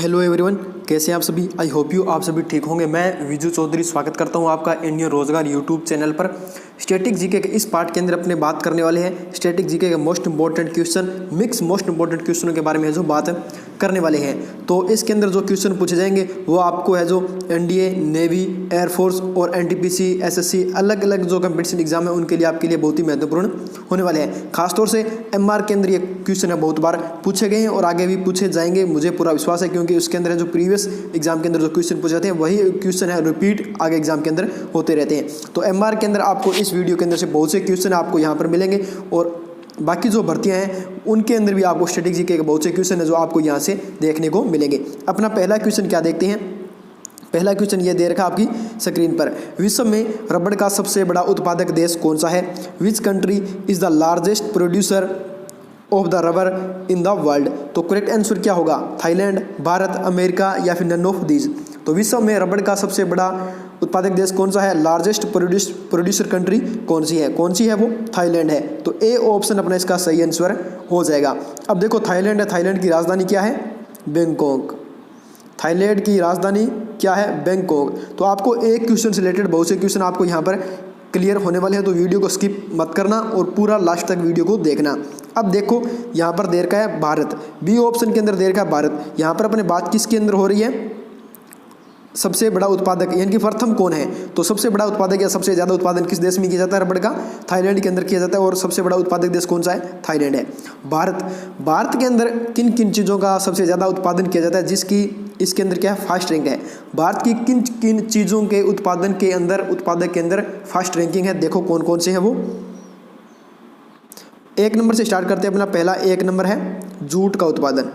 Hello everyone, कैसे हैं आप सभी। आई होप यू आप सभी ठीक होंगे। मैं विजू चौधरी स्वागत करता हूं आपका इंडियन रोजगार यूट्यूब चैनल पर। स्टैटिक जीके के इस पार्ट के अंदर अपने बात करने वाले हैं स्टैटिक जीके के most important question, mix most important क्वेश्चनों के बारे में जो बात करने वाले हैं। तो इसके अंदर जो क्वेश्चन पूछे जाएंगे वो आपको है जो एनडीए, नेवी, एयरफोर्स और एनटीपीसी, एसएससी अलग अलग जो कंपटीशन एग्जाम है उनके लिए आपके लिए बहुत ही महत्वपूर्ण होने वाले हैं। खासतौर से एमआर के अंदर ये क्वेश्चन है बहुत बार पूछे गए हैं और आगे भी पूछे जाएंगे, मुझे पूरा विश्वास है, क्योंकि उसके अंदर जो प्रीवियस एग्जाम के अंदर जो क्वेश्चन पूछे जाते हैं वही क्वेश्चन है रिपीट आगे एग्जाम के अंदर होते रहते हैं। तो एमआर के अंदर आपको इस वीडियो के अंदर से बहुत से क्वेश्चन आपको यहाँ पर मिलेंगे और बाकी जो भर्तियां हैं उनके अंदर भी आपको स्टैटिक जीके के बहुत से क्वेश्चन है जो आपको यहाँ से देखने को मिलेंगे। अपना पहला क्वेश्चन क्या देखते हैं। पहला क्वेश्चन ये दे रखा आपकी स्क्रीन पर। विश्व में रबड़ का सबसे बड़ा उत्पादक देश कौन सा है। Which country is the largest producer of the rubber in the world. तो करेक्ट आंसर क्या होगा, थाईलैंड, भारत, अमेरिका या फिर नन ऑफ दीज। तो विश्व में रबड़ का सबसे बड़ा उत्पादक देश कौन सा है, लार्जेस्ट प्रोड्यूसर कंट्री कौन सी है वो थाईलैंड है। तो ए ऑप्शन अपना इसका सही आंसर हो जाएगा। अब देखो थाईलैंड है, थाईलैंड की राजधानी क्या है, बैंकॉक। थाईलैंड की राजधानी क्या है, बैंकॉक। तो आपको एक क्वेश्चन से रिलेटेड बहुत से क्वेश्चन आपको यहाँ पर क्लियर होने वाले हैं, तो वीडियो को स्किप मत करना और पूरा लास्ट तक वीडियो को देखना। अब देखो यहाँ पर दे रखा है भारत, बी ऑप्शन के अंदर दे रखा है भारत। यहाँ पर अपने बात किसके अंदर हो रही है, सबसे बड़ा उत्पादक यानी कि प्रथम कौन है। तो सबसे बड़ा उत्पादक या सबसे ज़्यादा उत्पादन किस देश में किया जाता है रबड़ का, थाईलैंड के अंदर किया जाता है। और सबसे बड़ा उत्पादक देश कौन सा है, थाईलैंड है। भारत के अंदर किन किन चीज़ों का सबसे ज़्यादा उत्पादन किया जाता है, जिसकी इसके अंदर क्या है, फर्स्ट रैंक है। भारत की किन किन चीज़ों के उत्पादन के अंदर उत्पादक के अंदर फर्स्ट रैंकिंग है, देखो कौन कौन से हैं वो। एक नंबर से स्टार्ट करते हैं। अपना पहला एक नंबर है जूट का उत्पादन।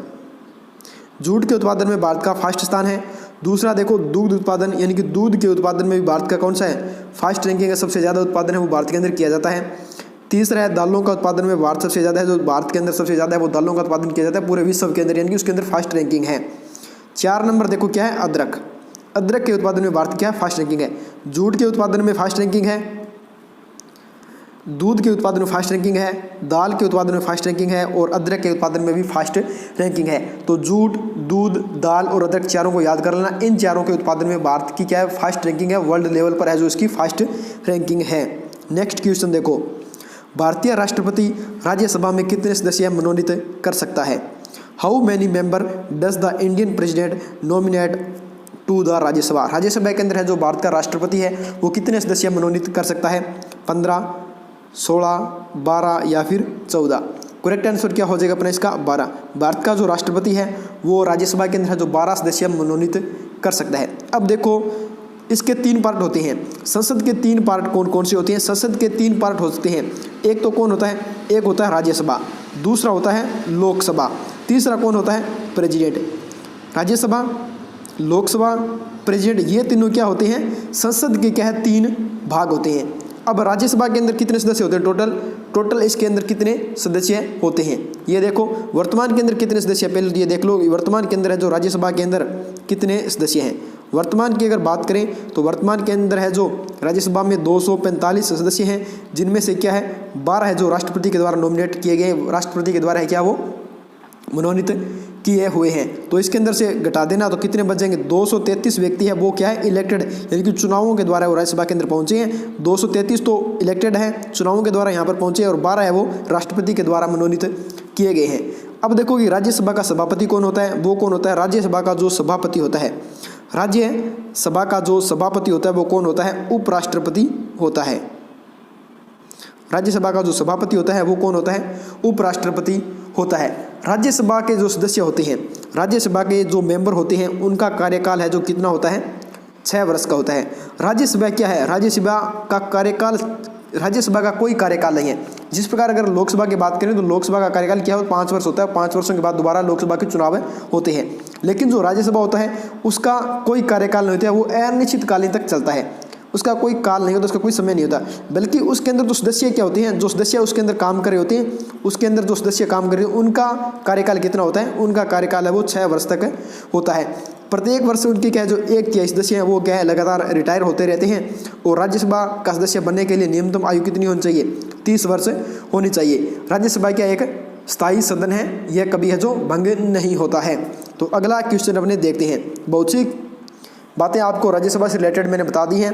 जूट के उत्पादन में भारत का फर्स्ट स्थान है। दूसरा देखो दूध उत्पादन, यानी कि दूध के उत्पादन में भी भारत का कौन सा है, फर्स्ट रैंकिंग है, सबसे ज़्यादा उत्पादन है वो भारत के अंदर किया जाता है। तीसरा है दालों का उत्पादन में भारत सबसे ज़्यादा है, जो भारत के अंदर सबसे ज़्यादा है वो दालों का उत्पादन किया जाता है पूरे विश्व के अंदर, यानी कि उसके अंदर फर्स्ट रैंकिंग है। 4 नंबर देखो क्या है, अदरक। अदरक के उत्पादन में भारत क्या है, फर्स्ट रैंकिंग है। जूट के उत्पादन में फर्स्ट रैंकिंग है, दूध के उत्पादन में फर्स्ट रैंकिंग है, दाल के उत्पादन में फर्स्ट रैंकिंग है और अदरक के उत्पादन में भी फर्स्ट रैंकिंग है। तो जूट, दूध, दाल और अदरक चारों को याद कर लेना। इन चारों के उत्पादन में भारत की क्या है, फर्स्ट रैंकिंग है, वर्ल्ड लेवल पर है जो इसकी फर्स्ट रैंकिंग है। नेक्स्ट क्वेश्चन देखो, भारतीय राष्ट्रपति राज्यसभा में कितने सदस्य मनोनीत कर सकता है। How many member does the Indian president nominate to the Rajya Sabha. Rajya Sabha के अंदर है जो भारत का राष्ट्रपति है वो कितने सदस्य मनोनीत कर सकता है, 15, 16, 12 या फिर 14। करेक्ट आंसर क्या हो जाएगा अपना इसका, 12। भारत का जो राष्ट्रपति है वो राज्यसभा के अंदर है जो 12 सदस्य मनोनीत कर सकता है। अब देखो इसके 3 पार्ट होते हैं। संसद के 3 पार्ट कौन कौन से होते हैं, संसद के 3 पार्ट होते हैं। एक तो कौन होता है, एक होता है राज्यसभा, दूसरा होता है लोकसभा, तीसरा कौन होता है, प्रेसिडेंट। राज्यसभा, लोकसभा, प्रेसिडेंट, ये तीनों क्या होते हैं, संसद के क्या है 3 भाग होते हैं। अब राज्यसभा के अंदर कितने सदस्य होते हैं, टोटल इसके अंदर कितने सदस्य होते हैं ये देखो। वर्तमान के अंदर कितने सदस्य, पहले ये देख लो वर्तमान के अंदर है जो राज्यसभा के अंदर कितने सदस्य हैं। वर्तमान की अगर बात करें तो वर्तमान के अंदर है जो राज्यसभा में 245 सदस्य हैं, जिनमें से क्या है 12 है जो राष्ट्रपति के द्वारा नॉमिनेट किए गए, राष्ट्रपति के द्वारा है क्या वो मनोनीत किए हुए हैं। तो इसके अंदर से घटा देना तो कितने बच जाएंगे, 233 व्यक्ति है वो क्या है, इलेक्टेड, यानी कि चुनावों के द्वारा वो राज्यसभा के अंदर पहुंचे हैं। 233 तो इलेक्टेड है, चुनावों के द्वारा यहाँ पर पहुंचे, और 12 है वो राष्ट्रपति के द्वारा मनोनीत किए गए हैं। अब देखो कि राज्यसभा का सभापति कौन होता है, वो कौन होता है, राज्यसभा का जो सभापति होता है, राज्यसभा का जो सभापति होता है वो कौन होता है, उपराष्ट्रपति होता है। राज्यसभा का जो सभापति होता है वो कौन होता है, उपराष्ट्रपति होता है। राज्यसभा के जो सदस्य होते हैं, राज्यसभा के जो मेंबर होते हैं उनका कार्यकाल है जो कितना होता है, 6 वर्ष का होता है। राज्यसभा क्या है, राज्यसभा का कार्यकाल, राज्यसभा का कोई कार्यकाल नहीं है। जिस प्रकार अगर लोकसभा की बात करें तो लोकसभा का कार्यकाल क्या है, 5 वर्ष होता है। 5 वर्षों के बाद दोबारा लोकसभा के चुनाव होते हैं। लेकिन जो राज्यसभा होता है उसका कोई कार्यकाल नहीं होता है, वो अनिश्चितकालीन तक चलता है, उसका कोई काल नहीं होता, उसका कोई समय नहीं होता। बल्कि उसके अंदर जो सदस्य क्या होते हैं, जो सदस्य उसके अंदर काम कर रहे होते हैं, उसके अंदर जो सदस्य काम कर रहे हैं उनका कार्यकाल कितना होता है, उनका कार्यकाल है वो 6 वर्ष तक होता है। प्रत्येक वर्ष उनकी क्या है जो 1 सदस्य हैं वो क्या है लगातार रिटायर होते रहते हैं। और राज्यसभा का सदस्य बनने के लिए न्यूनतम आयु कितनी होनी चाहिए, 30 वर्ष होनी चाहिए। राज्यसभा क्या एक स्थायी सदन है, यह कभी है जो भंग नहीं होता है। तो अगला क्वेश्चन अपने देखते हैं। बहुत सी बातें आपको राज्यसभा से रिलेटेड मैंने बता दी हैं।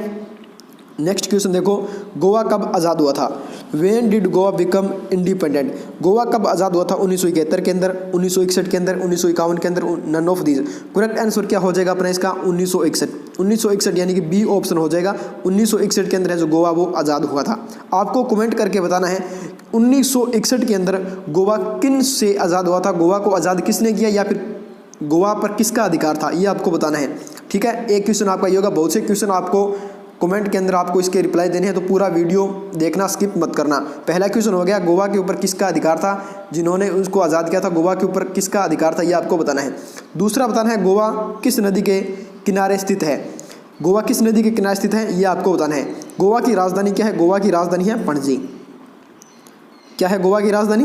नेक्स्ट क्वेश्चन देखो, गोवा कब आज़ाद हुआ था? When did Goa become independent? Goa कब आज़ाद हुआ था? 1971 के अंदर, 1961 के अंदर, 1951 के अंदर, none of these. Correct answer क्या हो जाएगा अपना इसका? 1961। 1961 यानी कि बी ऑप्शन हो जाएगा। 1961 के अंदर है जो गोवा वो आज़ाद हुआ था। आपको कमेंट करके बताना है 1961 के अंदर गोवा किन से आज़ाद हुआ था, गोवा को आज़ाद किसने किया, या फिर गोवा पर किसका अधिकार था, ये आपको बताना है। ठीक है, एक क्वेश्चन आपका ये होगा। बहुत से क्वेश्चन आपको कमेंट के अंदर आपको इसके रिप्लाई देने हैं, तो पूरा वीडियो देखना, स्किप मत करना। पहला क्वेश्चन हो गया, गोवा के ऊपर किसका अधिकार था, जिन्होंने उसको आज़ाद किया था, गोवा के ऊपर किसका अधिकार था, ये आपको बताना है। दूसरा बताना है गोवा किस नदी के किनारे स्थित है, गोवा किस नदी के किनारे स्थित है, ये आपको बताना है। गोवा की राजधानी क्या है? गोवा की राजधानी है पणजी। क्या है गोवा की राजधानी?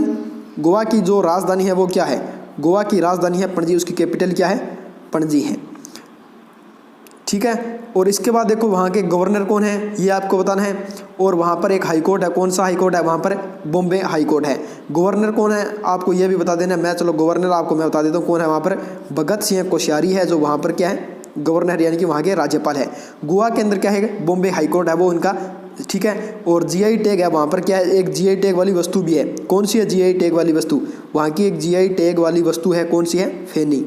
गोवा की जो राजधानी है वो क्या है? गोवा की राजधानी है पणजी। उसकी कैपिटल क्या है? पणजी है। ठीक है, और इसके बाद देखो वहाँ के गवर्नर कौन है, ये आपको बताना है। और वहाँ पर एक हाई कोर्ट है, कौन सा हाई कोर्ट है? वहाँ पर बॉम्बे हाई कोर्ट है। गवर्नर कौन है आपको ये भी बता देना है। मैं चलो गवर्नर आपको मैं बता देता हूँ कौन है वहाँ पर। भगत सिंह कोश्यारी है जो वहाँ पर क्या है? गवर्नर, यानी कि वहाँ के राज्यपाल है। गोवा के अंदर क्या है? बॉम्बे हाई कोर्ट है वो उनका। ठीक है, और जीआई टैग है वहाँ पर। क्या है? एक जीआई टैग वाली वस्तु भी है। कौन सी है जीआई टैग वाली वस्तु? वहाँ की एक जीआई टैग वाली वस्तु है, कौन सी है? फेनी।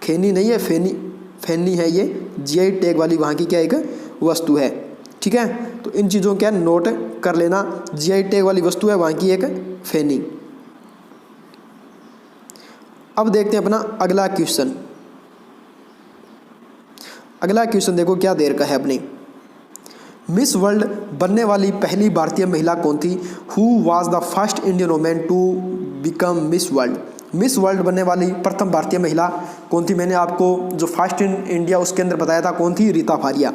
खेनी नहीं है, फेनी, फेनी है ये जीआई टैग वाली वहाँ की क्या एक वस्तु है। ठीक है, तो इन चीज़ों क्या नोट कर लेना। जीआई टैग वाली वस्तु है वहाँ की एक फेनी। अब देखते हैं अपना अगला क्वेश्चन। अगला क्वेश्चन देखो क्या देर का है अपनी। मिस वर्ल्ड बनने वाली पहली भारतीय महिला कौन थी? Who was the first Indian women to become Miss World? Miss World बनने वाली प्रथम भारतीय महिला कौन थी? मैंने आपको जो फर्स्ट इन इंडिया उसके अंदर बताया था, कौन थी? रीता फारिया।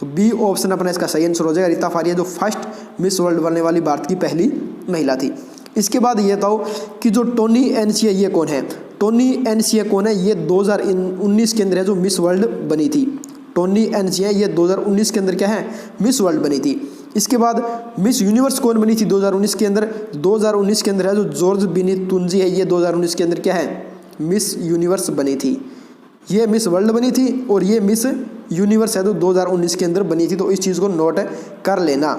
तो बी ऑप्शन अपना इसका सही आंसर हो जाएगा। रीता फारिया जो फर्स्ट मिस वर्ल्ड बनने वाली भारत की पहली महिला थी। इसके बाद ये बताओ कि जो टोनी एनसीए ये कौन है? टोनी एनसीए कौन है? ये 2019 के अंदर है जो मिस वर्ल्ड बनी थी। टोनी एनसीए ये 2019 के अंदर क्या है? मिस वर्ल्ड बनी थी। इसके बाद मिस यूनिवर्स कौन बनी थी 2019 के अंदर? 2019 के अंदर है जो जॉर्ज बिनी तुंजी है, ये 2019 के अंदर क्या है? मिस यूनिवर्स बनी थी। ये मिस वर्ल्ड बनी थी और ये मिस यूनिवर्स है जो 2019 के अंदर बनी थी। तो इस चीज़ को नोट कर लेना।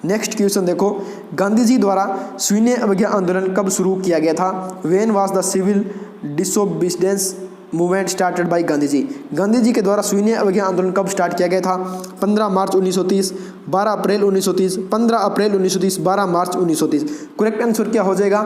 नेक्स्ट क्वेश्चन देखो, गांधी जी द्वारा शून्य अवज्ञा आंदोलन कब शुरू किया गया था? When was the civil disobedience movement started by Gandhi ji? Gandhi ji के द्वारा शून्य अवज्ञा आंदोलन कब स्टार्ट किया गया था? 15 मार्च 1930, 12 अप्रैल 1930, 15 अप्रैल 1930, 12 मार्च 1930। करेक्ट आंसर क्या हो जाएगा?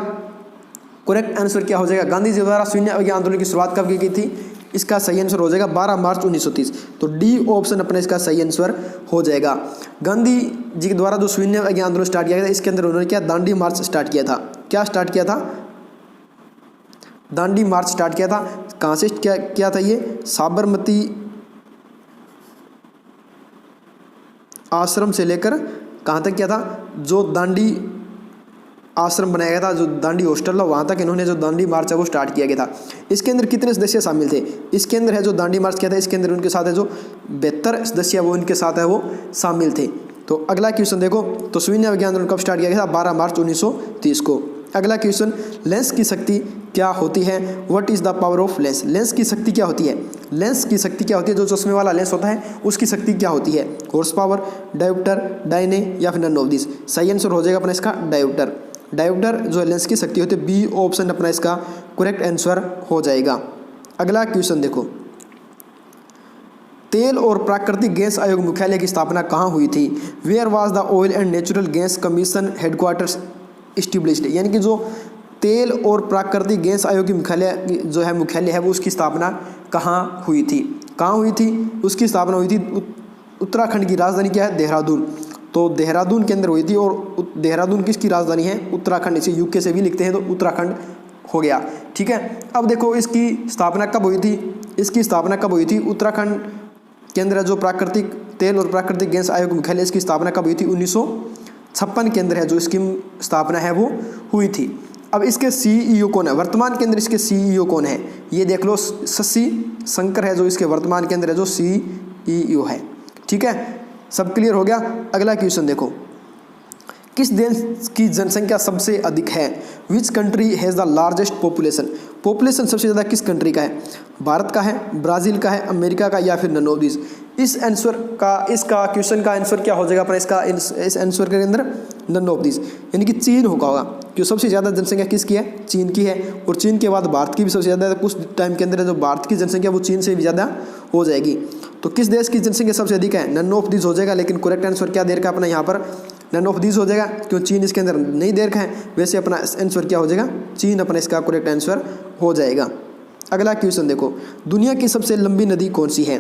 करेक्ट आंसर क्या हो जाएगा? गांधी जी द्वारा शून्य अवज्ञा आंदोलन की शुरुआत कब की गई थी? इसका सही आंसर हो जाएगा 12 मार्च 1930। तो डी ऑप्शन अपने इसका सही आंसर हो जाएगा। गांधी जी के द्वारा जो शून्य अवज्ञा आंदोलन स्टार्ट किया गया था, इसके अंदर उन्होंने क्या दांडी मार्च स्टार्ट किया था। क्या स्टार्ट किया था? दांडी मार्च स्टार्ट किया था। कहाँ से क्या किया था? ये साबरमती आश्रम से लेकर कहाँ तक किया था? जो दांडी आश्रम बनाया गया था, जो दांडी हॉस्टल था, वहाँ तक इन्होंने जो दांडी मार्च है वो स्टार्ट किया गया था। इसके अंदर कितने सदस्य शामिल थे? इसके अंदर है जो दांडी मार्च किया था, इसके अंदर उनके साथ है जो 72 सदस्य वो इनके साथ है वो शामिल थे। तो अगला क्वेश्चन देखो, तो शून्य अवज्ञा आंदोलन कब स्टार्ट किया गया था? 12 मार्च 1930 को। अगला क्वेश्चन, लेंस की शक्ति क्या होती है? What is the power of lens? Lens की शक्ति क्या होती है? लेंस की शक्ति क्या होती है? जो चश्मे वाला लेंस होता है उसकी शक्ति क्या होती है? हॉर्स पावर, डायोप्टर, डायने या फिर नन ऑफ दिस? सही आंसर हो जाएगा अपना इसका डायोप्टर। डायोप्टर जो लेंस की शक्ति होती है, बी ऑप्शन अपना इसका करेक्ट आंसर हो जाएगा। अगला क्वेश्चन देखो, तेल और प्राकृतिक गैस आयोग मुख्यालय की स्थापना कहाँ हुई थी? Where was the Oil and Natural Gas Commission headquarters established? यानी कि जो तेल और प्राकृतिक गैस आयोग की मुख्यालय है वो उसकी स्थापना कहाँ हुई थी? कहाँ हुई थी? उसकी स्थापना हुई थी उत्तराखंड की राजधानी क्या है? देहरादून। तो देहरादून के अंदर हुई थी। और देहरादून किसकी राजधानी है? उत्तराखंड। इसे यूके से भी लिखते हैं तो उत्तराखंड हो गया। ठीक है, अब देखो इसकी स्थापना कब हुई थी? इसकी स्थापना कब हुई थी? उत्तराखंड के अंदर जो प्राकृतिक तेल और प्राकृतिक गैस आयोग मुख्यालय, इसकी स्थापना कब हुई थी? 1956 के अंदर है जो इसकी स्थापना है वो हुई थी। अब इसके सीईओ कौन है? वर्तमान के अंदर इसके सीईओ कौन है? ये देख लो, शशि शंकर है जो इसके वर्तमान के अंदर है जो सीईओ है। ठीक है, सब क्लियर हो गया। अगला क्वेश्चन देखो, किस देश की जनसंख्या सबसे अधिक है? Which country has the largest population? Population सबसे ज़्यादा किस कंट्री का है? भारत का है, ब्राज़ील का है, अमेरिका का, या फिर नन ऑफ दिस? इसका क्वेश्चन का आंसर क्या हो जाएगा अपना? इस आंसर के अंदर नन ऑफ दिस, यानी कि चीन होगा। क्यों सबसे ज़्यादा जनसंख्या किसकी है? चीन की है। और चीन के बाद भारत की भी सबसे ज़्यादा, कुछ टाइम के अंदर जो भारत की जनसंख्या वो चीन से भी ज़्यादा हो जाएगी। तो किस देश की जनसंख्या सबसे अधिक है? नन ऑफ दिस हो जाएगा। लेकिन करेक्ट आंसर क्या दे रखा है अपना यहाँ पर? नन ऑफ दिस हो जाएगा, क्यों चीन इसके अंदर नहीं दे रखा है। वैसे अपना आंसर क्या हो जाएगा? चीन अपना इसका करेक्ट आंसर हो जाएगा। अगला क्वेश्चन देखो, दुनिया की सबसे लंबी नदी कौन सी है?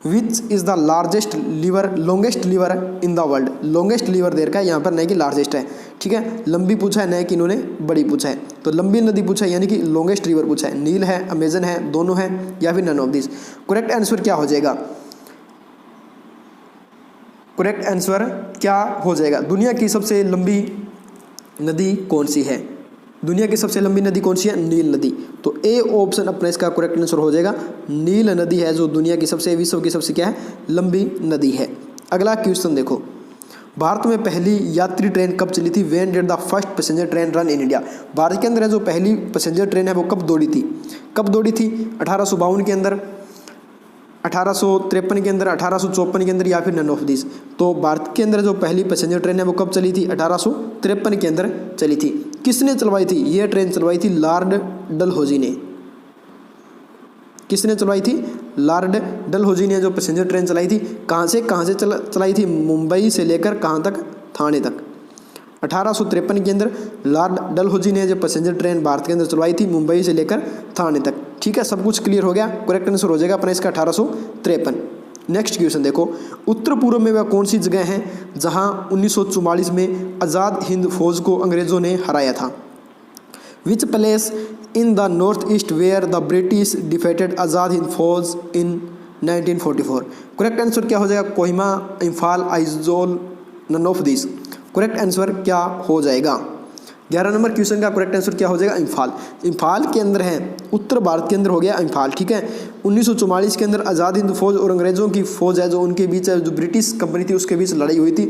Which is the longest river in the world? Longest river दे रखा है यहाँ पर, नहीं कि लार्जेस्ट है। ठीक है, लंबी पूछा है, नहीं कि इन्होंने बड़ी पूछा है। तो लंबी नदी पूछा है, यानी कि लॉन्गेस्ट रिवर पूछा है। नील है, अमेजन है, दोनों है, या फिर none of this? Correct answer क्या हो जाएगा? करेक्ट आंसर क्या हो जाएगा? दुनिया की सबसे लंबी नदी कौन सी है? दुनिया की सबसे लंबी नदी कौन सी है? नील नदी। तो ए ऑप्शन अपना इसका करेक्ट आंसर हो जाएगा। नील नदी है जो दुनिया की विश्व की सबसे क्या है? लंबी नदी है। अगला क्वेश्चन देखो, भारत में पहली यात्री ट्रेन कब चली थी? When did the first passenger train run in India? Bharat के अंदर जो पहली पैसेंजर ट्रेन है वो कब दौड़ी थी? 1852 के अंदर, 1853 के अंदर, 1854 के अंदर, या फिर नन ऑफ दिस? तो भारत के अंदर जो पहली पैसेंजर ट्रेन है वो कब चली थी? 1853 के अंदर चली थी। किसने चलवाई थी? ये ट्रेन चलवाई थी लॉर्ड डलहौजी ने। किसने चलवाई थी? लॉर्ड डलहौजी ने जो पैसेंजर ट्रेन चलाई थी। कहाँ से चलाई थी? मुंबई से लेकर कहाँ तक? थाने तक। 1853 के अंदर लॉर्ड डलहौजी ने जो पैसेंजर ट्रेन भारत के अंदर चलवाई थी, मुंबई से लेकर थाने तक। ठीक है, सब कुछ क्लियर हो गया। करेक्ट आंसर हो जाएगा अपना इसका 1853। नेक्स्ट क्वेश्चन देखो, उत्तर पूर्व में वह कौन सी जगह है जहां 1944 में आज़ाद हिंद फौज को अंग्रेजों ने हराया था? Which place in the north east where the British defeated Azad Hind Fauj in 1944? Correct answer क्या हो जाएगा? Kohima, Imphal, Aizawl, none of this? Correct answer क्या हो जाएगा? 11 नंबर क्वेश्चन का करेक्ट आंसर क्या हो जाएगा? इम्फाल। इम्फाल के अंदर है, उत्तर भारत के अंदर हो गया इम्फाल। ठीक है, 1944 के अंदर आज़ाद हिंद फौज और अंग्रेज़ों की फौज है जो उनके बीच है, जो ब्रिटिश कंपनी थी उसके बीच लड़ाई हुई थी,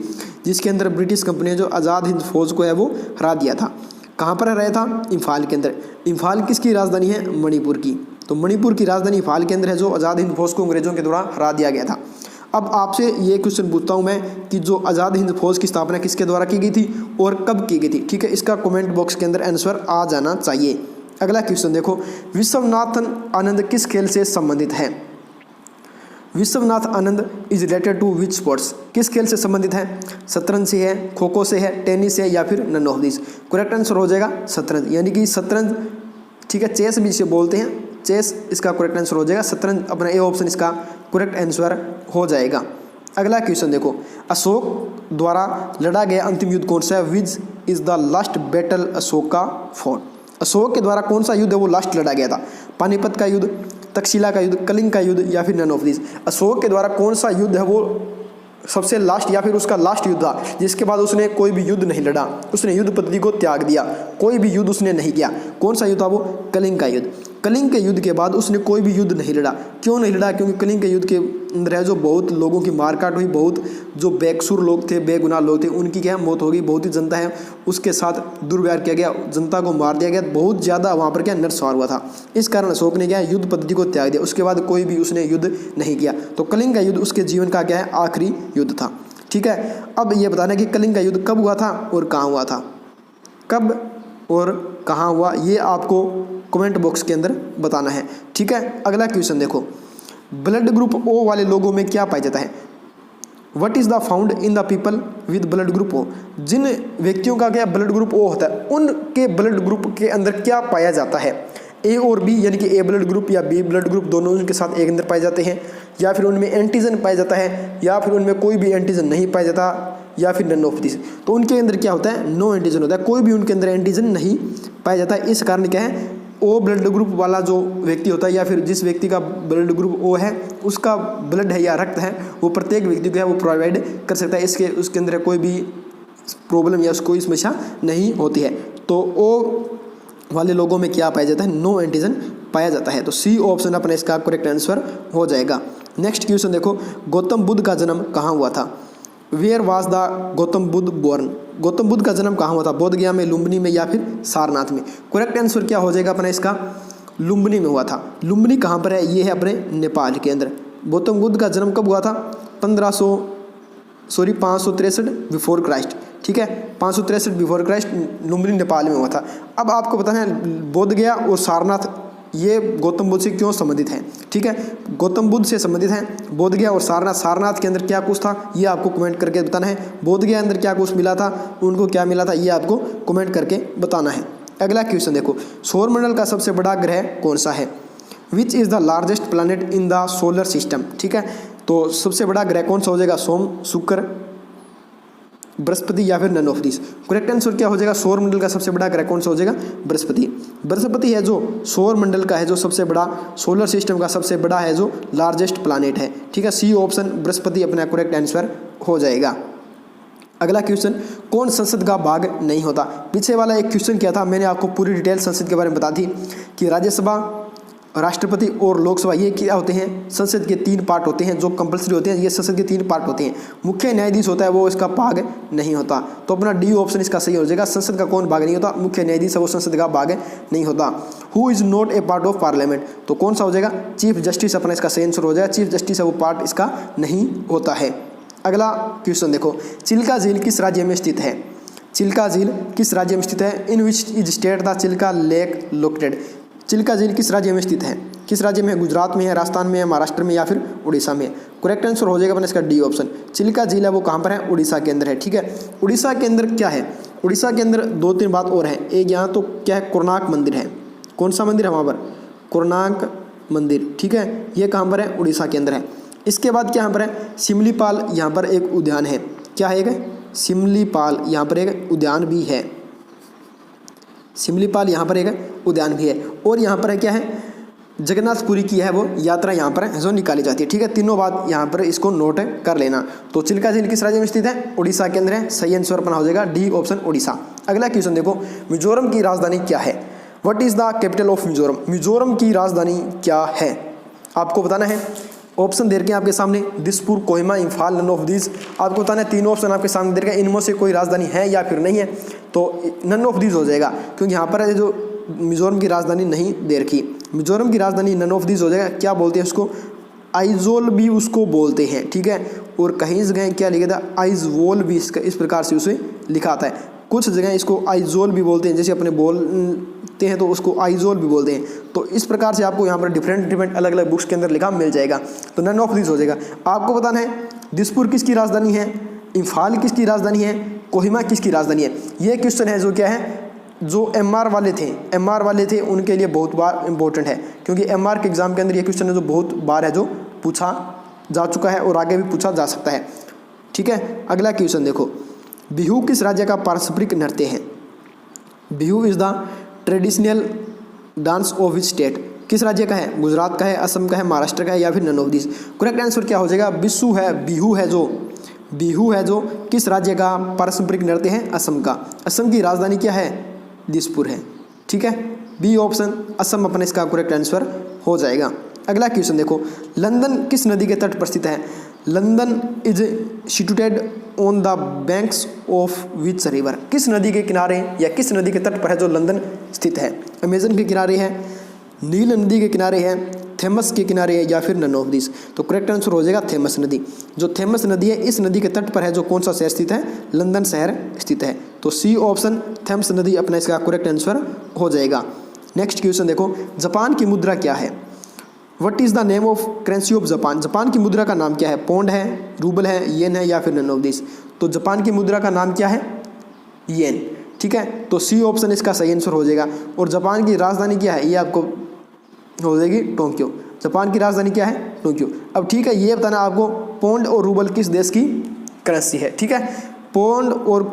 जिसके अंदर ब्रिटिश कंपनी ने जो आज़ाद हिंद फौज को है वो हरा दिया था। कहाँ पर हराया था? इम्फाल के अंदर। इम्फाल किसकी राजधानी है? मणिपुर की। तो मणिपुर की राजधानी इम्फाल के अंदर है जो आज़ाद हिंद फौज को अंग्रेज़ों के द्वारा हरा दिया गया था। अब आपसे ये क्वेश्चन पूछता हूँ मैं कि जो आज़ाद हिंद फौज की स्थापना किसके द्वारा की गई थी और कब की गई थी? ठीक है, इसका कमेंट बॉक्स के अंदर आंसर आ जाना चाहिए। अगला क्वेश्चन देखो, विश्वनाथन आनंद किस खेल से संबंधित है? Vishwanath Anand is related to which sports? किस खेल से संबंधित है? शतरंज से है, खो खो से है, टेनिस से, या फिर none of this? Correct answer हो जाएगा शतरंज, यानी कि शतरंज। ठीक है, चेस भी इसे बोलते हैं, चेस इसका करेक्ट आंसर हो जाएगा। शतरंज अपना ए ऑप्शन इसका करेक्ट आंसर हो जाएगा। अगला क्वेश्चन देखो, अशोक द्वारा लड़ा गया अंतिम युद्ध कौन सा है? Which is the last battle Ashoka fought? Ashok के द्वारा कौन सा युद्ध है वो लास्ट लड़ा गया था? पानीपत का युद्ध, तक्षशिला का युद्ध, कलिंग का युद्ध, या फिर नन ऑफ दिस? अशोक के द्वारा कौन सा युद्ध है वो सबसे लास्ट, या फिर उसका लास्ट युद्ध था जिसके बाद उसने कोई भी युद्ध नहीं लड़ा, उसने युद्ध पद्धति को त्याग दिया, कोई भी युद्ध उसने नहीं किया? कौन सा युद्ध था वो? कलिंग का युद्ध। कलिंग के युद्ध के बाद उसने कोई भी युद्ध नहीं लड़ा। क्यों नहीं लड़ा? क्योंकि कलिंग के युद्ध के अंदर है जो बहुत लोगों की मारकाट हुई, बहुत जो बेकसूर लोग थे, बेगुनाह लोग थे, उनकी क्या मौत हो गई। बहुत ही जनता है उसके साथ दुर्व्यवहार किया गया, जनता को मार दिया गया, बहुत ज़्यादा वहाँ पर क्या नरसंहार हुआ था। इस कारण अशोक ने क्या युद्ध पद्धति को त्याग दिया, उसके बाद कोई भी उसने युद्ध नहीं किया। तो कलिंग का युद्ध उसके जीवन का क्या है? आखिरी युद्ध था। ठीक है, अब ये बताना कि कलिंग का युद्ध कब हुआ था और कहाँ हुआ था? कब और कहाँ हुआ ये आपको कमेंट बॉक्स के अंदर बताना है। ठीक है, अगला क्वेश्चन देखो, ब्लड ग्रुप ओ वाले लोगों में क्या पाया जाता है? What is the found in the people with blood group O? जिन व्यक्तियों का क्या ब्लड ग्रुप ओ होता है उनके ब्लड ग्रुप के अंदर क्या पाया जाता है? ए और बी, यानी कि ए ब्लड ग्रुप या बी ब्लड ग्रुप दोनों उनके साथ एक अंदर पाए जाते हैं, या फिर उनमें एंटीजन पाया जाता है, या फिर उनमें कोई भी एंटीजन नहीं पाया जाता, या फिर नन ऑफ दिस? तो उनके अंदर क्या होता है? नो एंटीजन होता है, कोई भी उनके अंदर एंटीजन नहीं पाया जाता है। इस कारण क्या है, ओ ब्लड ग्रुप वाला जो व्यक्ति होता है या फिर जिस व्यक्ति का ब्लड ग्रुप ओ है उसका ब्लड है या रक्त है वो प्रत्येक व्यक्ति को है वो प्रोवाइड कर सकता है, उसके अंदर कोई भी प्रॉब्लम या कोई समस्या नहीं होती है। तो ओ वाले लोगों में क्या पाया जाता है? नो एंटीजन पाया जाता है। तो सी ऑप्शन अपने इसका करेक्ट आंसर हो जाएगा। नेक्स्ट क्वेश्चन देखो, गौतम बुद्ध का जन्म कहाँ हुआ था? Where was the Gautam Buddha born? Gautam Buddha का जन्म कहाँ हुआ था? बोध गया में, लुम्बिनी में या फिर सारनाथ में? करेक्ट आंसर क्या हो जाएगा अपना इसका? लुम्बिनी में हुआ था। लुम्बिनी कहाँ पर है? ये है अपने नेपाल के अंदर। गौतम बुद्ध का जन्म कब हुआ था? 563 बिफोर क्राइस्ट, ठीक है, 563 बिफोर क्राइस्ट लुम्बिनी नेपाल में हुआ था। अब आपको पता है बोध गया और सारनाथ ये गौतम बुद्ध से क्यों संबंधित हैं, ठीक है, गौतम बुद्ध से संबंधित हैं बोध गया और सारनाथ। सारनाथ के अंदर क्या कुछ था ये आपको कमेंट करके बताना है। बोध गया अंदर क्या कुछ मिला था, उनको क्या मिला था, ये आपको कमेंट करके बताना है। अगला क्वेश्चन देखो, सौरमंडल का सबसे बड़ा ग्रह कौन सा है? Which is the largest planet in the solar system, ठीक है, तो सबसे बड़ा ग्रह कौन सा हो जाएगा? सोम, शुक्र, बृहस्पति या फिर none of this? Correct answer क्या हो जाएगा? सौरमंडल का सबसे बड़ा ग्रह कौन सा हो जाएगा? बृहस्पति। बृहस्पति है जो सौरमंडल का है जो सबसे बड़ा, सोलर सिस्टम का सबसे बड़ा है जो लार्जेस्ट प्लैनेट है, ठीक है, सी ऑप्शन बृहस्पति अपना करेक्ट आंसर हो जाएगा। अगला क्वेश्चन, कौन संसद का भाग नहीं होता? पीछे वाला एक क्वेश्चन किया था मैंने, आपको पूरी डिटेल संसद के बारे में बता दी कि राज्यसभा, राष्ट्रपति और लोकसभा ये क्या होते हैं? संसद के 3 पार्ट होते हैं जो कंपलसरी होते हैं। ये संसद के 3 पार्ट होते हैं। मुख्य न्यायाधीश होता है वो इसका भाग नहीं होता, तो अपना डी ऑप्शन इसका सही हो जाएगा। संसद का कौन भाग नहीं होता? मुख्य न्यायाधीश है वो संसद का भाग नहीं होता। Who is not a part of parliament, तो कौन सा हो जाएगा? चीफ जस्टिस अपना इसका सही आंसर हो जाएगा। चीफ जस्टिस है वो पार्ट इसका नहीं होता है। अगला क्वेश्चन देखो, चिल्का झील किस राज्य में स्थित है? चिल्का झील किस राज्य में स्थित है? In which is state the Chilka lake located? Chilka झील किस राज्य में स्थित है? किस राज्य में है? गुजरात में है, राजस्थान में है, महाराष्ट्र में या फिर उड़ीसा में? करेक्ट आंसर हो जाएगा अपना इसका डी ऑप्शन। चिल्का झील है वो कहाँ पर है? उड़ीसा के अंदर है, ठीक है। उड़ीसा के अंदर क्या है? उड़ीसा के अंदर 2-3 बात और है। एक यहाँ तो क्या है, कोणार्क मंदिर है। कौन सा मंदिर है वहाँ पर? कोणार्क मंदिर, ठीक है, ये कहाँ पर है? उड़ीसा के अंदर है। इसके बाद क्या यहाँ पर है? सिमलीपाल यहाँ पर एक उद्यान है। क्या है? एक सिमलीपाल यहाँ पर एक उद्यान भी है। सिमलीपाल यहाँ पर एक उद्यान भी है। और यहाँ पर है क्या है? जगन्नाथपुरी की है वो यात्रा यहाँ पर जो निकाली जाती है, ठीक है। तीनों बात यहाँ पर इसको नोट कर लेना। तो चिल्का झील किस राज्य में स्थित है? उड़ीसा के अंदर है। सही आंसर अपना हो जाएगा डी ऑप्शन उड़ीसा। अगला क्वेश्चन देखो, मिजोरम की राजधानी क्या है? What is the capital of Mizoram? Mizoram की राजधानी क्या है आपको बताना है। ऑप्शन दे रखे हैं आपके सामने, Dispur, Kohima, Imphal, none of these. आपको बताना है 3 ऑप्शन आपके सामने दे रखे हैं, इनमें से कोई राजधानी है या फिर नहीं है, तो नन ऑफ दीज हो जाएगा, क्योंकि यहाँ पर जो मिजोरम की राजधानी नहीं दे रखी। मिजोरम की राजधानी नन ऑफ दीज हो जाएगा। क्या बोलते हैं उसको? आइजोल भी उसको बोलते हैं, ठीक है। और कहीं जगह क्या लिखा था? आइजवोल भी, इस प्रकार से उसे लिखा आता है। कुछ जगह इसको आइजोल भी बोलते हैं, जैसे अपने बोलते हैं तो उसको आइजोल भी बोलते हैं। तो इस प्रकार से आपको यहाँ पर डिफरेंट अलग अलग बुक्स के अंदर लिखा मिल जाएगा, तो नन ऑफ दिस हो जाएगा। आपको बताना है दिसपुर किसकी राजधानी है, इम्फाल किसकी राजधानी है, कोहिमा किसकी राजधानी है। ये क्वेश्चन है जो क्या है, जो एमआर वाले थे उनके लिए बहुत बार इंपॉर्टेंट है, क्योंकि एमआर के एग्जाम के अंदर ये क्वेश्चन है जो बहुत बार है जो पूछा जा चुका है और आगे भी पूछा जा सकता है, ठीक है। अगला क्वेश्चन देखो, बिहू किस राज्य का पारंपरिक नृत्य है? Bihu is the traditional dance of which state? किस राज्य का है? गुजरात का है, असम का है, महाराष्ट्र का है या फिर none of this? Correct answer क्या हो जाएगा? बिहू है जो किस राज्य का पारंपरिक नृत्य है? असम का। असम की राजधानी क्या है? दिसपुर है, ठीक है। बी ऑप्शन असम अपने इसका करेक्ट आंसर हो जाएगा। अगला क्वेश्चन देखो, लंदन किस नदी के तट पर स्थित है? London is situated on the banks of which river? किस नदी के किनारे या किस नदी के तट पर है जो लंदन स्थित है? अमेजन के किनारे है, नील नदी के किनारे है, थेमस के किनारे है या फिर नन ऑफ दिस? तो करेक्ट आंसर हो जाएगा थेमस नदी। जो थेमस नदी है इस नदी के तट पर है जो कौन सा शहर स्थित है? लंदन शहर स्थित है। तो सी ऑप्शन थेम्स नदी अपना इसका करेक्ट आंसर हो जाएगा। नेक्स्ट क्वेश्चन देखो, जापान की मुद्रा क्या है? What is the name of currency of Japan? Japan की मुद्रा का नाम क्या है? पौंड है, रूबल है, येन है या फिर नन ऑफ दिस? तो जापान की मुद्रा का नाम क्या है? येन, ठीक है। तो सी ऑप्शन इसका सही आंसर हो जाएगा। और जापान की राजधानी क्या है? ये आपको हो जाएगी टोक्यो। जापान की राजधानी क्या है? टोक्यो। अब ठीक है, ये बताना आपको पौंड और रूबल किस देश की करेंसी है, ठीक है। पौंड और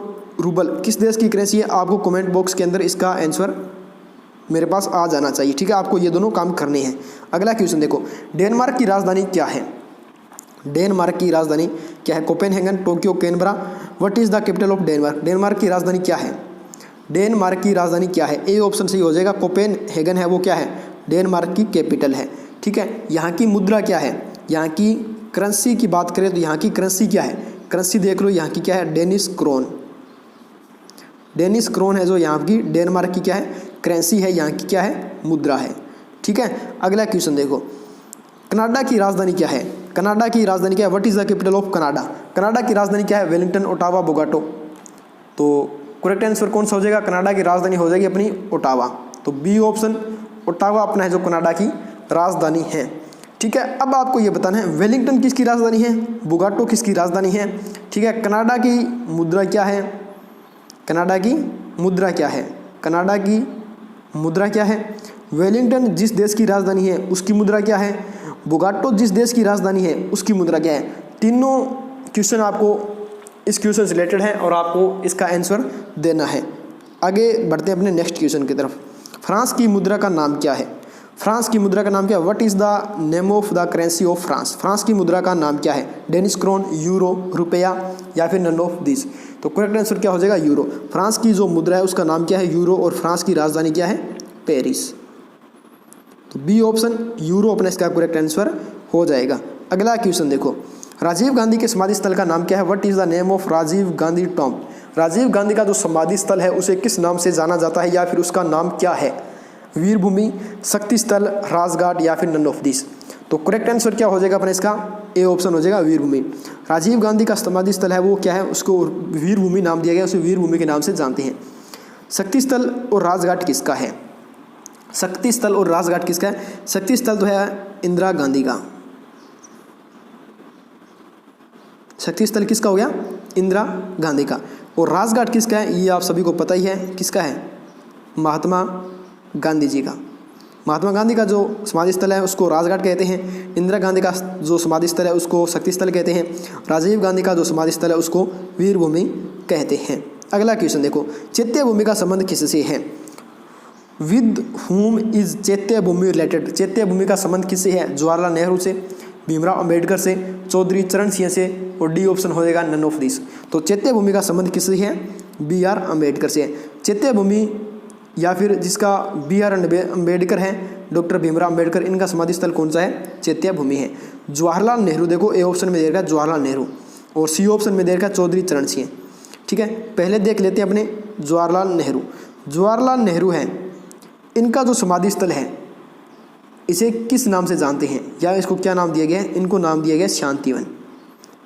रूबल किस देश की करेंसी है? आपको कमेंट बॉक्स के अंदर इसका आंसर मेरे पास आ जाना चाहिए, ठीक है। आपको ये दोनों काम करने हैं। अगला क्वेश्चन देखो, डेनमार्क की राजधानी क्या है? डेनमार्क की राजधानी क्या है? Copenhagen, Tokyo, Canberra? What is the capital of Denmark? Denmark की राजधानी क्या है? डेनमार्क की राजधानी क्या है? ए ऑप्शन सही हो जाएगा। कोपेनहेगन है वो क्या है? डेनमार्क की कैपिटल है, ठीक है। यहाँ की मुद्रा क्या है? यहाँ की करेंसी की बात करें तो यहाँ की करेंसी क्या है? करेंसी देख लो, यहाँ की क्या है? डेनिश क्रोन, डेनिश क्रोन है जो यहाँ की डेनमार्क की क्या है करेंसी है, यहाँ की क्या है मुद्रा है। ठीक है, अगला क्वेश्चन देखो, कनाडा की राजधानी क्या है? कनाडा की राजधानी क्या है? What is the capital of Canada? Canada की राजधानी क्या है? Wellington, Ottawa, Bogota. तो करेक्ट आंसर कौन सा हो जाएगा? कनाडा की राजधानी हो जाएगी अपनी ओटावा। तो बी ऑप्शन ओटावा अपना है जो कनाडा की राजधानी है। ठीक है, अब आपको ये बताना है वेलिंगटन किसकी राजधानी है, बोगाटो किसकी राजधानी है। ठीक है, कनाडा की मुद्रा क्या है? कनाडा की मुद्रा क्या है? कनाडा की मुद्रा क्या है? वेलिंगटन जिस देश की राजधानी है उसकी मुद्रा क्या है? बोगाटो जिस देश की राजधानी है उसकी मुद्रा क्या है? तीनों क्वेश्चन आपको इस क्वेश्चन से रिलेटेड है और आपको इसका आंसर देना है। आगे बढ़ते हैं अपने नेक्स्ट क्वेश्चन की तरफ। फ्रांस की मुद्रा का नाम क्या है? फ्रांस की मुद्रा का नाम क्या है? What is the name of the currency of France? France की मुद्रा का नाम क्या है? डेनिश क्रोन, यूरो, रुपया या फिर नन ऑफ दिस। तो करेक्ट आंसर क्या हो जाएगा? यूरो। फ्रांस की जो मुद्रा है उसका नाम क्या है? यूरो। और फ्रांस की राजधानी क्या है? पेरिस। तो बी ऑप्शन यूरो अपना इसका करेक्ट आंसर हो जाएगा। अगला क्वेश्चन देखो, राजीव गांधी के समाधि स्थल का नाम क्या है? What is the name of Rajiv Gandhi tomb? Rajiv Gandhi का जो समाधि स्थल है उसे किस नाम से जाना जाता है या फिर उसका नाम क्या है? वीर भूमि, शक्ति स्थल, राजघाट या फिर नन ऑफ दिस। तो करेक्ट आंसर क्या हो जाएगा अपना इसका? ए ऑप्शन हो जाएगा वीर भूमि। राजीव गांधी का समाधि स्थल है वो क्या है? उसको वीर भूमि नाम दिया गया, उसे वीर भूमि के नाम से जानते हैं। शक्ति स्थल और राजघाट किसका है? शक्ति स्थल और राजघाट किसका है? शक्ति स्थल तो है इंदिरा गांधी का। शक्ति स्थल किसका हो गया? इंदिरा गांधी का। और राजघाट किसका है? ये आप सभी को पता ही है, किसका है? महात्मा गांधी जी का। महात्मा गांधी का जो समाधि स्थल है उसको राजघाट कहते हैं, इंदिरा गांधी का जो समाधि स्थल है उसको शक्ति स्थल कहते हैं, राजीव गांधी का जो समाधि स्थल है उसको वीर भूमि कहते हैं। अगला क्वेश्चन देखो, चैत्य भूमि का संबंध किससे है? विद हुम इज चैत्य भूमि रिलेटेड? चैत्य भूमि का संबंध किससे है? जवाहरलाल नेहरू से, भीमराव अंबेडकर से, चौधरी चरण सिंह से, और डी ऑप्शन हो जाएगा नन ऑफ दिस। तो चैत्य भूमि का संबंध किससे है? बी आर अम्बेडकर से। चैत्य भूमि या फिर जिसका बी आर अम्बेडकर है, डॉक्टर भीमराव अंबेडकर, इनका समाधि स्थल कौन सा है? चैत्य भूमि है। जवाहरलाल नेहरू देखो ए ऑप्शन में दे रखा है जवाहरलाल नेहरू, और सी ऑप्शन में दे रखा है चौधरी चरण सिंह। ठीक है, पहले देख लेते हैं अपने जवाहरलाल नेहरू। जवाहरलाल नेहरू है, इनका जो समाधि स्थल है इसे किस नाम से जानते हैं या इसको क्या नाम दिया गया है? इनको नाम दिया गया शांतिवन।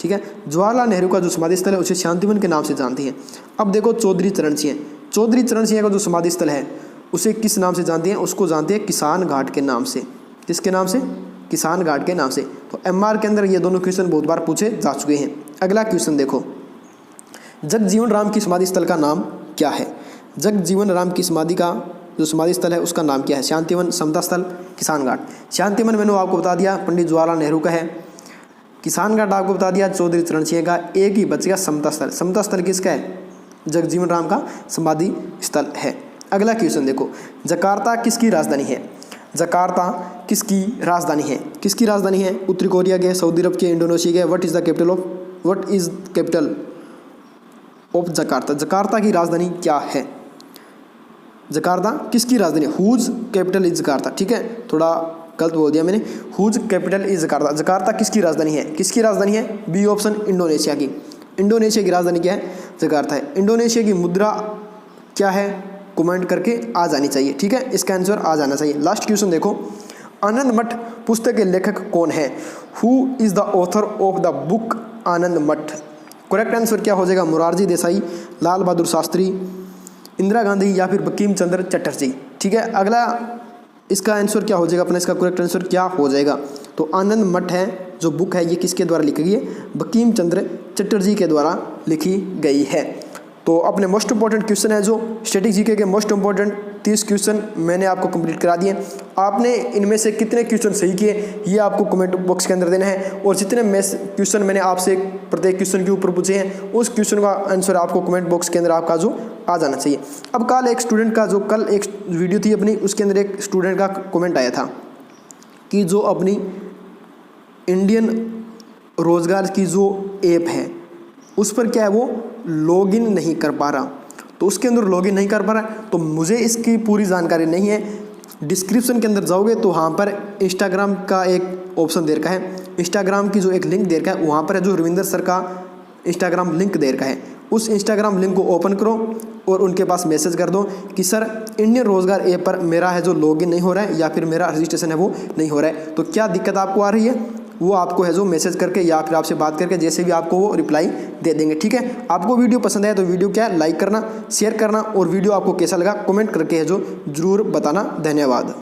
ठीक है, जवाहरलाल नेहरू का जो समाधि स्थल है उसे शांतिवन के नाम से जानते हैं। अब देखो चौधरी चरण सिंह, चौधरी चरण सिंह का जो समाधि स्थल है उसे किस नाम से जानते हैं? उसको जानते हैं किसान घाट के नाम से। किसके नाम से? किसान घाट के नाम से। तो एमआर के अंदर ये दोनों क्वेश्चन बहुत बार पूछे जा चुके हैं। अगला क्वेश्चन देखो, जगजीवन राम की समाधि स्थल का नाम क्या है? जगजीवन राम की समाधि का जो समाधि स्थल है उसका नाम क्या है? शांतिवन, समता स्थल, किसान घाट। शांतिवन मैंने आपको बता दिया पंडित जवाहरलाल नेहरू का है, किसान घाट आपको बता दिया चौधरी चरण सिंह का, एक ही बच गया समता स्थल। समता स्थल किसका है? जगजीवन राम का समाधि स्थल है। अगला क्वेश्चन देखो, जकार्ता किसकी राजधानी है? जकार्ता किसकी राजधानी है? किसकी राजधानी है? उत्तरी कोरिया के, सऊदी अरब के, इंडोनेशिया के। What is the capital of Jakarta? Jakarta की राजधानी क्या है? जकार्ता किसकी राजधानी? Whose capital is Jakarta. ठीक है, थोड़ा गलत बोल दिया मैंने, whose capital is Jakarta. Jakarta किसकी राजधानी है? किसकी राजधानी है? बी ऑप्शन इंडोनेशिया की। इंडोनेशिया की राजधानी क्या है? जकार्ता है। इंडोनेशिया की मुद्रा क्या है? कमेंट करके आ जानी चाहिए। ठीक है, इसका आंसर आ जाना चाहिए। लास्ट क्वेश्चन देखो, आनंद मठ पुस्तक के लेखक कौन है? Who is the author of the book Anand Math? Correct answer क्या हो जाएगा? मोरारजी देसाई, लाल बहादुर शास्त्री, इंदिरा गांधी या फिर बंकिम चंद्र चटर्जी। ठीक है, अगला इसका आंसर क्या हो जाएगा अपना? इसका करेक्ट आंसर क्या हो जाएगा? तो आनंद मठ है जो बुक है ये किसके द्वारा लिखी गई है? बंकिम चंद्र चटर्जी के द्वारा लिखी गई है। तो अपने मोस्ट इंपॉर्टेंट क्वेश्चन है जो स्टैटिक जीके के मोस्ट इंपॉर्टेंट 30 क्वेश्चन मैंने आपको कंप्लीट करा दिए। आपने इनमें से कितने क्वेश्चन सही किए ये आपको कमेंट बॉक्स के अंदर देना है, और जितने क्वेश्चन मैंने आपसे प्रत्येक क्वेश्चन के ऊपर पूछे हैं उस क्वेश्चन का आंसर आपको कमेंट बॉक्स के अंदर आपका जो आ जाना चाहिए। अब कल एक स्टूडेंट का जो कल एक वीडियो थी अपनी, उसके अंदर एक स्टूडेंट का कमेंट आया था कि जो अपनी इंडियन रोजगार की जो ऐप है उस पर क्या है वो लॉगिन नहीं कर पा रहा। तो उसके अंदर लॉगिन नहीं कर पा रहा, तो मुझे इसकी पूरी जानकारी नहीं है। डिस्क्रिप्शन के अंदर जाओगे तो वहाँ पर इंस्टाग्राम का एक ऑप्शन दे रखा है, इंस्टाग्राम की जो एक लिंक दे रखा है वहाँ पर है जो रविंदर सर का इंस्टाग्राम लिंक दे रखा है, उस इंस्टाग्राम लिंक को ओपन करो और उनके पास मैसेज कर दो कि सर इंडियन रोजगार ऐप पर मेरा है जो लॉगिन नहीं हो रहा है या फिर मेरा रजिस्ट्रेशन है वो नहीं हो रहा है, तो क्या दिक्कत आपको आ रही है, वो आपको है जो मैसेज करके या फिर आपसे बात करके जैसे भी आपको वो रिप्लाई दे देंगे। ठीक है, आपको वीडियो पसंद आए तो वीडियो क्या है लाइक करना, शेयर करना और वीडियो आपको कैसा लगा कमेंट करके है जो ज़रूर बताना। धन्यवाद।